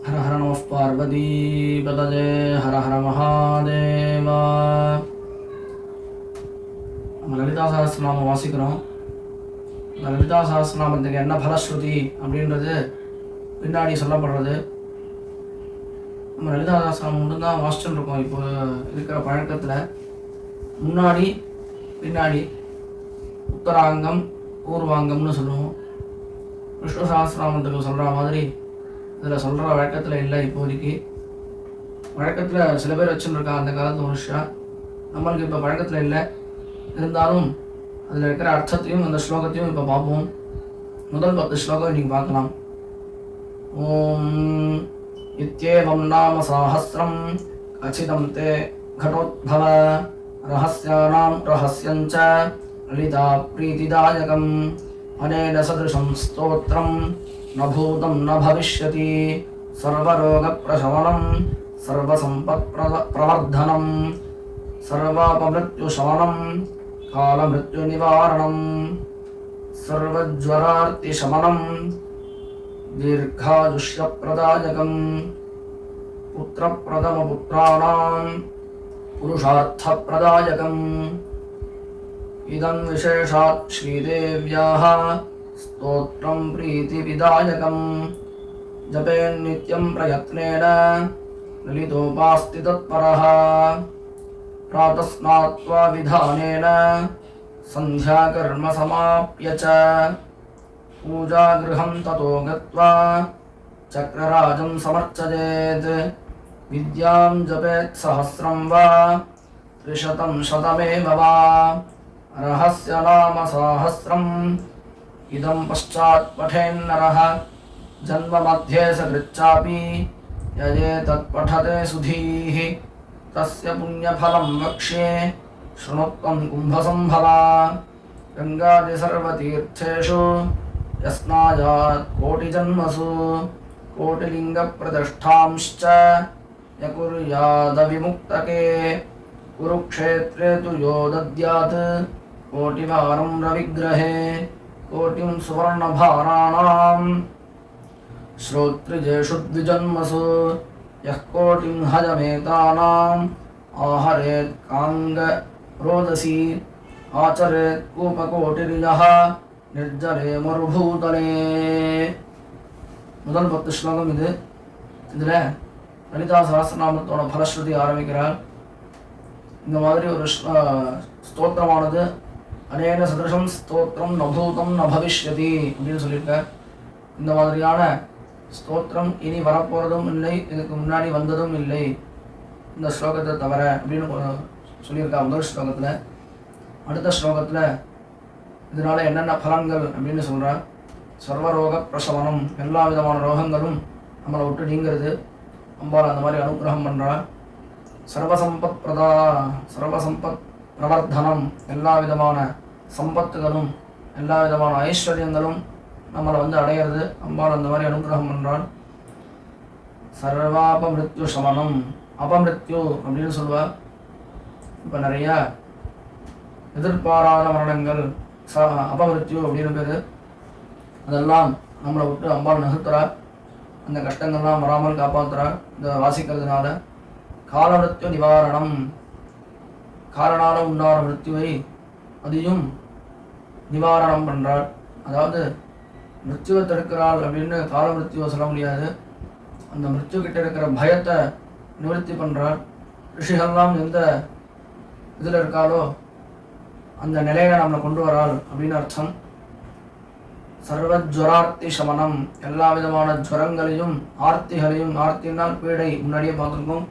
हर हर नमः पार्वतीपतये हर हर महादेवा. நம்ம லலிதா சஹஸ்ரநாமம் வாசிக்கிறோம். இந்த லலிதா சஹஸ்ரநாமத்துக்கு என்ன பலஸ்ருதி அப்படின்றது பின்னாடி சொல்லப்படுறது. நம்ம லலிதா சஹஸ்ரநாமம் மட்டும்தான் வாசிச்சுட்டு இருக்கோம். இப்போ இருக்கிற பழக்கத்தில் முன்னாடி பின்னாடி உத்தராங்கம் பூர்வாங்கம்னு சொல்லுவோம். விஷ்ணு சஹஸ்ரநாமத்துக்கு சொல்கிற மாதிரி இதில் சொல்கிற வழக்கத்தில் இல்லை. இப்போதைக்கு வழக்கத்தில் சில பேர் வச்சுருக்காங்க அந்த காலத்து மனுஷா. நம்மளுக்கு இப்போ பழக்கத்தில் இல்லை. இருந்தாலும் அதில் இருக்கிற அர்த்தத்தையும் அந்த ஸ்லோகத்தையும் இப்போ பார்ப்போம். முதல் 10 ஸ்லோகம் இன்றைக்கி பார்க்கலாம். ஓம் இத்யேவம் நாம சாஹஸ்ரம் கச்சிதம் தே கடோத்பவ ரஹஸ்யானாம் ரஹஸ்யஞ்ச லலிதா பிரீதிதாயகம் அனேன சதிருஷம் ஸ்தோத்ரம் न भूतं न भविष्यति सर्वरोगप्रशमनं सर्वसम्पत्प्रवर्धनं सर्वापमृत्युशमनं कालमृत्युनिवारणं सर्वज्वरार्तिशमनं दीर्घायुष्यप्रदायकं पुत्रप्रथमपुत्राणां पुरुषार्थप्रदायकम् इदं विशेषात् श्रीदेव्याः स्तोत्रं प्रीतिविदायकं जपेन्नित्यं प्रयत्नेन ललितोपास्ति तत्परः प्रातस्नात्वा विधानेन सन्ध्याकर्म समाप्य च पूजागृहं ततो गत्वा चक्रराजं समर्चयेत् विद्यां जपेत् सहस्रं वा त्रिशतं शतमेव वा रहस्यनाम सहस्रम् इदं पश्चात् पठेन्नरः जन्ममध्ये सकृच्चापि यजेतत्पठते सुधीः तस्य पुण्यफलं वक्ष्ये शृणुत्वं कुम्भसम्भवा गङ्गादिसर्वतीर्थेषु यस्नायात् कोटिजन्मसु कोटिलिङ्गप्रतिष्ठांश्च यकुर्यादविमुक्तके कुरुक्षेत्रे तु यो दद्यात् कोटिवारं रविग्रहे कोटिं सुवर्णभाराणां श्रोत्रिजेषु द्विजन्मसु यः कोटिं हजमेतानाम् आहरेत् काङ्गरोदसी आचरेत् कूपकोटिर्यः निर्जरे मरुभूतले. முதல் 10 ஸ்லோகம் இது. இதில் லலிதா சஹஸ்ரநாமத்தோட பலஸ்ருதி ஆரம்பிக்கிறார். இந்த மாதிரி ஒரு ஸ்தோத்திரமானது அனேன சதிருஷம் ஸ்தோத்திரம் நபூதம் ந பவிஷ்யதி அப்படின்னு சொல்லியிருக்கார். இந்த மாதிரியான ஸ்தோத்திரம் இனி வரப்போகிறதும் இல்லை, இதுக்கு முன்னாடி வந்ததும் இல்லை இந்த ஸ்லோகத்தை தவிர அப்படின்னு சொல்லியிருக்கா முதல் ஸ்லோகத்தில். அடுத்த ஸ்லோகத்தில் இதனால் என்னென்ன பலன்கள் அப்படின்னு சொல்கிறார். சர்வரோக பிரசவனம், எல்லா விதமான ரோகங்களும் நம்மளை விட்டு நீங்கிறது. அம்பாள் அந்த மாதிரி அனுகிரகம் பண்ணுறார். சர்வசம்பத் பிரவர்த்தனம், எல்லா விதமான சம்பத்துகளும் எல்லா விதமான ஐஸ்வர்யங்களும் நம்மளை அடையிறது. அம்பாள் அந்த மாதிரி அனுகிரகம் பண்ணுறாள். சர்வாபமிருத்யு சமனம், அபமிருத்யு அப்படின்னு சொல்லுவாள். இப்போ நிறையா எதிர்பாராத மரணங்கள் அபமிருத்யு அப்படின்னு பேர். அதெல்லாம் நம்மளை விட்டு அம்பாள் நகர்த்துறா. அந்த கஷ்டங்கள்லாம் வராமல் காப்பாற்றுறா இந்த வாசிக்கிறதுனால. காலமிருத்யு நிவாரணம், காரணால உண்டான மிருத்யுவை அதையும் நிவாரணம் பண்ணுறாள். அதாவது மிருத்யுவை தடுக்கிறாள் அப்படின்னு கால மிருத்யுவை சொல்ல முடியாது. அந்த மிருத்யு கிட்ட இருக்கிற பயத்தை நிவர்த்தி பண்ணுறாள். ரிஷிகள்லாம் எந்த இதில் இருக்காளோ அந்த நிலையில நம்மளை கொண்டு வராள் அப்படின்னு அர்த்தம். சர்வஜ்வரார்த்தி சமனம், எல்லா விதமான ஜுவரங்களையும் ஆர்த்திகளையும், ஆர்த்தினால் பீடை முன்னாடியே பார்த்துருக்கோம்.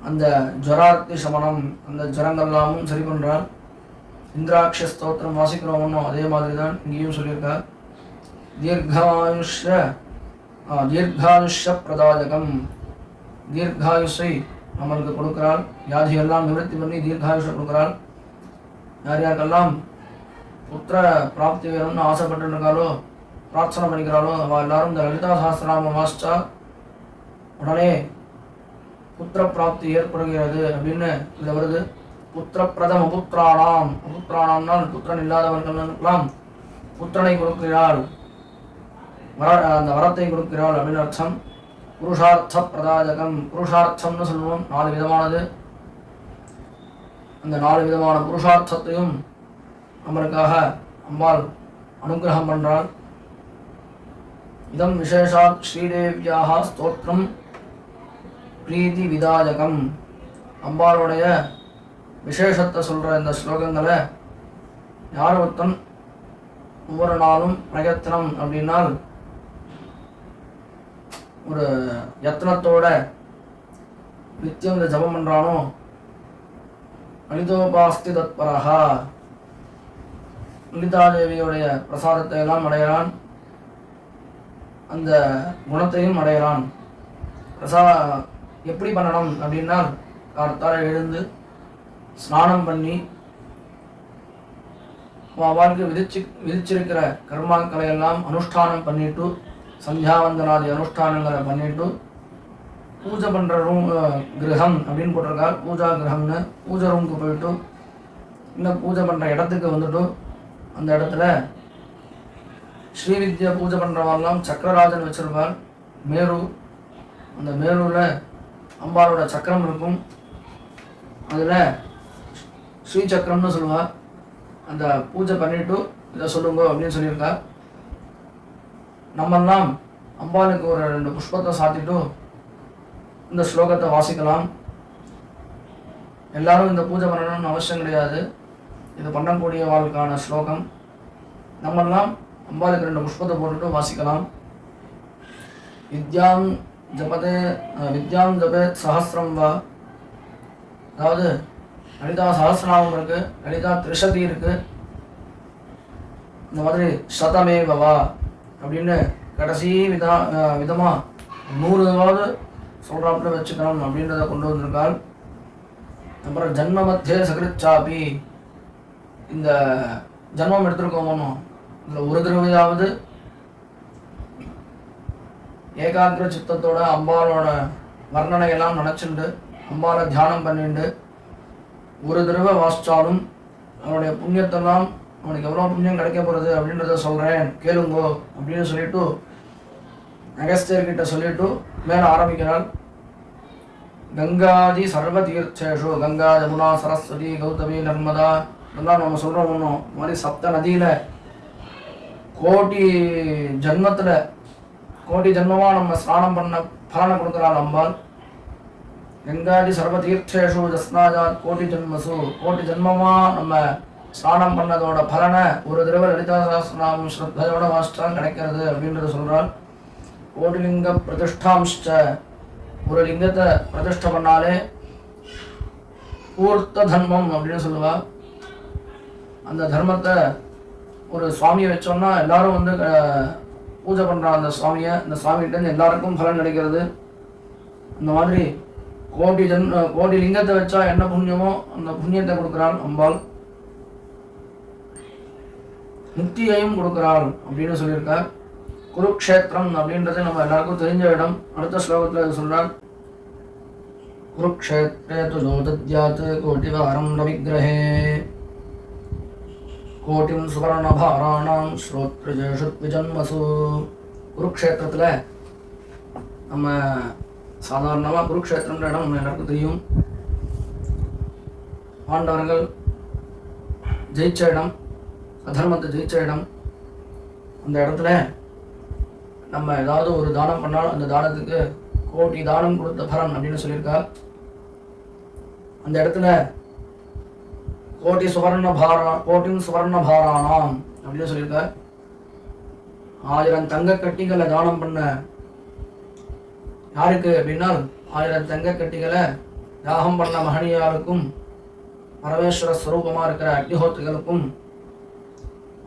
அந்த ஜுவரார்த்தி சமனம், அந்த ஜுரங்கள்லாமும் சரி பண்ணுறாள். இந்திராட்ச ஸ்தோத்திரம் வாசிக்கிறோம்னோ அதே மாதிரி தான் இங்கேயும் சொல்லியிருக்கார். தீர்காயுஷ்ய பிரதாயகம், தீர்காயுஷை நம்மளுக்கு கொடுக்குறாள். வியாதியெல்லாம் நிவர்த்தி பண்ணி தீர்காயுஷை கொடுக்குறாள். யார் யாருக்கெல்லாம் புத்திர பிராப்தி வேணும்னு ஆசைப்பட்டு இருக்காளோ, பிரார்த்தனை பண்ணிக்கிறாளோ, அவள் எல்லாரும் இந்த லலிதா சஹஸ்ரநாமம் வாசிச்சா உடனே புத்திர பிராப்தி ஏற்படுகிறது அப்படின்னு இதில் வருது. புத்திர பிரதம புத்திரானாம், புத்திரானாம்னால் புத்திரன் இல்லாதவர்களுக்கெல்லாம் புத்திரனை கொடுக்கிறாள், அந்த வரத்தை கொடுக்கிறாள் அப்படின்னு அர்த்தம். புருஷார்த்த பிரதாயகம். புருஷார்த்தம்னு சொல்லுவோம், 4 விதமானது. அந்த 4 விதமான புருஷார்த்தத்தையும் நம்மளுக்காக அம்பாள் அனுகிரகம் பண்றாள். இதம் விசேஷாத் ஸ்ரீதேவியாக ஸ்தோத்திரம் பிரீதி விதாயகம். அம்பாளுடைய விசேஷத்தை சொல்கிற இந்த ஸ்லோகங்களை யார் ஒருத்தன் ஒவ்வொரு நாளும் பிரயத்தனம் அப்படின்னால் ஒரு யத்னத்தோட நித்தியம் இந்த ஜபம் பண்ணுறானோ லலிதோபாஸ்தி தத்பரஹா, லலிதாதேவியுடைய பிரசாதத்தை எல்லாம் அடைகிறான், அந்த குணத்தையும் அடைகிறான். எப்படி பண்ணணும் அப்படின்னா கார்த்தால எழுந்து ஸ்நானம் பண்ணி அவளுக்கு விதிச்சிருக்கிற கர்மாக்களை எல்லாம் அனுஷ்டானம் பண்ணிட்டு சந்தியாவந்தனாதி அனுஷ்டானங்களை பண்ணிட்டு பூஜை பண்ணுற ரூம் கிரகம் அப்படின்னு போட்டிருக்கார். பூஜா கிரகம்னு பூஜை ரூமுக்கு போயிட்டு இன்னும் பூஜை பண்ணுற இடத்துக்கு வந்துட்டு அந்த இடத்துல ஸ்ரீவித்யா பூஜை பண்ணுறவாரெல்லாம் சக்கரராஜன் வச்சிருப்பார். மேரு, அந்த மேருவில் அம்பாளோட சக்கரம் இருக்கும். அதில் ஸ்ரீ சக்கரம்னு சொல்லுவாள். அந்த பூஜை பண்ணிட்டு இதை சொல்லுங்க அப்படின்னு சொல்லியிருக்கார். நம்மெல்லாம் அம்பாளுக்கு ஒரு 2 புஷ்பத்தை சாத்திட்டு இந்த ஸ்லோகத்தை வாசிக்கலாம். எல்லாரும் இந்த பூஜை பண்ணணும்னு அவசியம் கிடையாது. இது பண்ணக்கூடிய வாழ்க்கான ஸ்லோகம். நம்மெல்லாம் அம்பாளுக்கு 2 புஷ்பத்தை போட்டுட்டு வாசிக்கலாம். வித்யாம் ஜபே சஹஸ்ரம் வா, அதாவது லலிதா சஹஸ்ரநாமம் இருக்கு, லலிதா திரிஷதி இருக்கு, இந்த மாதிரி சதமேவா அப்படின்னு கடைசி விதமா 100 சொல்றாப்புல வச்சுக்கணும் அப்படின்றத கொண்டு வந்திருக்காள். அப்புறம் ஜன்ம மத்திய சகிருச்சாபி, இந்த ஜன்மம் எடுத்திருக்கோமோ இதில் ஒரு தடவையாவது ஏகாகிர சித்தத்தோட அம்பாலோட வர்ணனையெல்லாம் நினச்சிண்டு அம்பாலை தியானம் பண்ணிண்டு ஒரு தடவை வாசித்தாலும் அவனுடைய புண்ணியத்தெல்லாம் அவனுக்கு எவ்வளோ புண்ணியம் கிடைக்க போகிறது அப்படின்றத சொல்கிறேன் கேளுங்கோ அப்படின்னு சொல்லிட்டு அகஸ்தியர்கிட்ட சொல்லிட்டு மேலே ஆரம்பிக்கிறாள். கங்காதி சர்வ தீர்த்தேஷு, கங்கா யமுனா சரஸ்வதி கௌதமி நர்மதா இதெல்லாம் நம்ம சொல்கிறோம். ஒன்றும் மாதிரி 7 நதியில் கோடி ஜன்மத்தில் கோடி ஜன்மமாக நம்ம ஸ்நானம் பண்ண பலனை கொடுக்குறாள் அம்பாள். கங்காதி சர்வ தீர்த்தேஷு ஜஸ்னாஜாத் கோடி ஜன்மசு, கோடி ஜன்மமாக நம்ம ஸ்நானம் பண்ணதோட பலனை ஒரு தடவை லலிதா சஹஸ்ரநாமம் ஸ்ரத்தையோட வாசிச்சால் கிடைக்கிறது அப்படின்றத சொல்கிறாள். கோடிலிங்க பிரதிஷ்டாம்ச்ச, ஒரு லிங்கத்தை பிரதிஷ்டை பண்ணாலே பூர்த்த தர்மம் அப்படின்னு சொல்லுவா. அந்த தர்மத்தை ஒரு சுவாமியை வச்சோம்னா எல்லாரும் வந்து பூஜை பண்ணுறான் அந்த சுவாமியை, அந்த சுவாமிகிட்ட எல்லாருக்கும் பலன் கிடைக்கிறது. அந்த மாதிரி கோடி லிங்கத்தை வச்சா என்ன புண்ணியமோ அந்த புண்ணியத்தை கொடுக்குறாள் அம்பாள். முக்தியையும் கொடுக்குறாள் அப்படின்னு சொல்லியிருக்கார். குருக்ஷேத்திரம் அப்படின்றது நம்ம எல்லாருக்கும் தெரிஞ்ச இடம். அடுத்த ஸ்லோகத்தில் சொல்றார், குருக்ஷேத்ரே து ஜோதத்யாத் கோட்டிவாரம் ரவிக்கிரஹே கோட்டிம் சுவர்ணபாராணாம் ஸ்ரோத்ரஜேஷு த்விஜன்மசு. குருக்ஷேத்திரத்தில் நம்ம சாதாரணமாக குருக்ஷேத்திரம்ன்ற இடம் நம்ம எல்லாருக்கும் தெரியும். பாண்டவர்கள் ஜெயிச்ச இடம், அதர்மத்தை ஜெயிச்ச இடம். அந்த இடத்துல நம்ம ஏதாவது ஒரு தானம் பண்ணாலும் அந்த தானத்துக்கு கோடி தானம் கொடுத்த பலன் அப்படின்னு சொல்லியிருக்கா. அந்த இடத்துல கோட்டிம் சுவர்ண பாராணாம் அப்படின்னு சொல்லியிருக்கா. 1000 தங்க கட்டிகளை தானம் பண்ண யாருக்கு அப்படின்னா 1000 தங்க கட்டிகளை யாகம் பண்ண மகனியாருக்கும் பரமேஸ்வர ஸ்வரூபமாக இருக்கிற அக்னிஹோத்திரிகளுக்கும்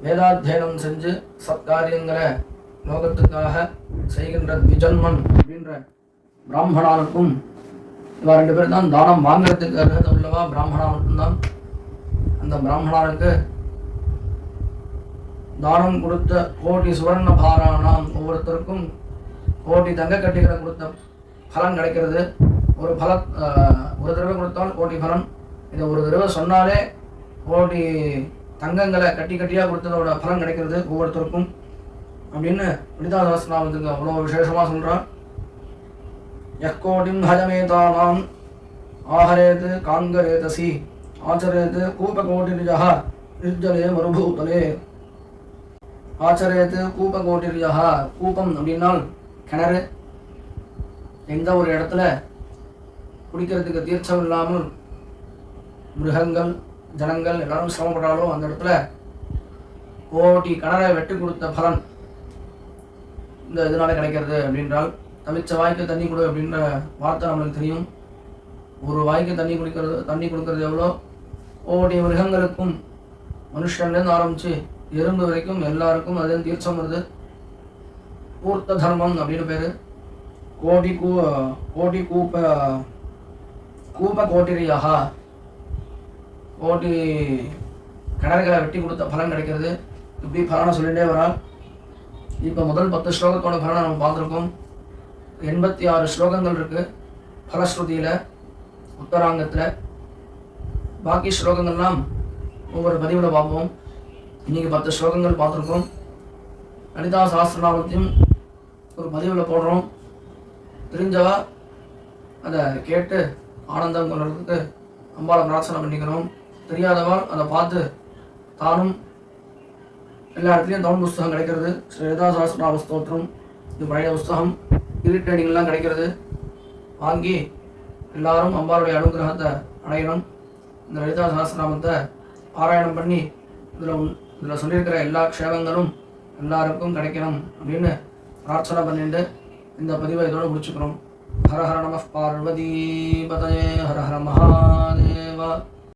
வேதாத்தியனம் செஞ்சு சத்காரியங்களை லோகத்துக்காக செய்கின்ற த்விஜன்மன் அப்படின்ற பிராமணானுக்கும், இவா 2 பேர் தான் தானம் வாங்கிறதுக்கு அருகதை உள்ளவா. பிராமணா மட்டும்தான். அந்த பிராமணானுக்கு தானம் கொடுத்த கோடி சுவர்ண பாராணாம், ஒவ்வொருத்தருக்கும் கோடி தங்க கட்டிகளை கொடுத்த பலன் கிடைக்கிறது. ஒரு தடவை கொடுத்தால் கோடி பலன். இதை ஒரு தடவை சொன்னாலே கோடி தங்கங்களை கட்டியாக கொடுத்ததோட பலன் கிடைக்கிறது ஒவ்வொருத்தருக்கும் அப்படின்னு லலிதா சஹஸ்ரநாமத்துக்கு அவ்வளோ விசேஷமாக சொல்கிறார். யக்கோடிம் ஹயமேதானாம் ஆஹரேத் காங்கரேதசி ஆச்சரேத் கூபகோட்டிரிஜா நிர்ஜலே மருபூதலே. ஆச்சரேத் கூபகோட்டிரிஜா, கூபம் அப்படின்னால் கிணறு. எந்த ஒரு இடத்துல குடிக்கிறதுக்கு தீர்ச்சம் இல்லாமல் மிருகங்கள் ஜனங்கள் எல்லாரும் சிரமப்பட்டாலும் அந்த இடத்துல கோடி கிணறை வெட்டி கொடுத்த பலன் இந்த இதனால கிடைக்கிறது. அப்படின்றால் தவிச்ச வாய்க்கு தண்ணி கொடு அப்படின்ற வார்த்தை நம்மளுக்கு தெரியும். ஒரு வாய்க்கு தண்ணி கொடுக்கறது எவ்வளோ, கோடி மிருகங்களுக்கும் மனுஷன்லேருந்து ஆரம்பித்து எறும்பு வரைக்கும் எல்லாருக்கும் அது தீர்ச்சம் வருது. பூர்த்த தர்மம் அப்படின்னு பேர். கோடி கூப கோட்டிரியாக, கோடி கிணறுகளை வெட்டி கொடுத்த பலன் கிடைக்கிறது. இப்படி பலனை சொல்லிகிட்டே வரால். இப்போ முதல் 10 ஸ்லோகத்தோட பலனை நம்ம பார்த்துருக்கோம். 86 ஸ்லோகங்கள் இருக்குது பலஸ்ருதியில், உத்தராங்கத்தில். பாக்கி ஸ்லோகங்கள்லாம் ஒவ்வொரு பதிவில் பார்ப்போம். இன்றைக்கி 10 ஸ்லோகங்கள் பார்த்துருக்கோம். லலிதா சஹஸ்ரநாமத்தையும் ஒரு பதிவில் போடுறோம். தெரிஞ்சவா அதை கேட்டு ஆனந்தம் கொள்றதுக்கு அம்பாளை பிரார்த்தனை பண்ணிக்கிறோம். தெரியாதவா அதை பார்த்து தானும் எல்லா இடத்துலையும் தமிழ் புஸ்தகம் கிடைக்கிறது. ஸ்ரீ லலிதா சஹஸ்ரநாம ஸ்தோத்திரம், இது பழைய புஸ்தகம், இரிட்டேடிங்லாம் கிடைக்கிறது. வாங்கி எல்லாரும் அம்பாளுடைய அனுகிரகத்தை அடையணும். இந்த லலிதா சஹஸ்ரநாமத்தை பாராயணம் பண்ணி இதில் சொல்லியிருக்கிற எல்லா க்ஷேமங்களும் எல்லாருக்கும் கிடைக்கணும் அப்படின்னு பிரார்த்தனை பண்ணிட்டு இந்த பதிவை இதோடு முடிச்சுக்கிறோம். ஹர ஹர நம பார்வதி பதயே, ஹர ஹர மகாதேவா.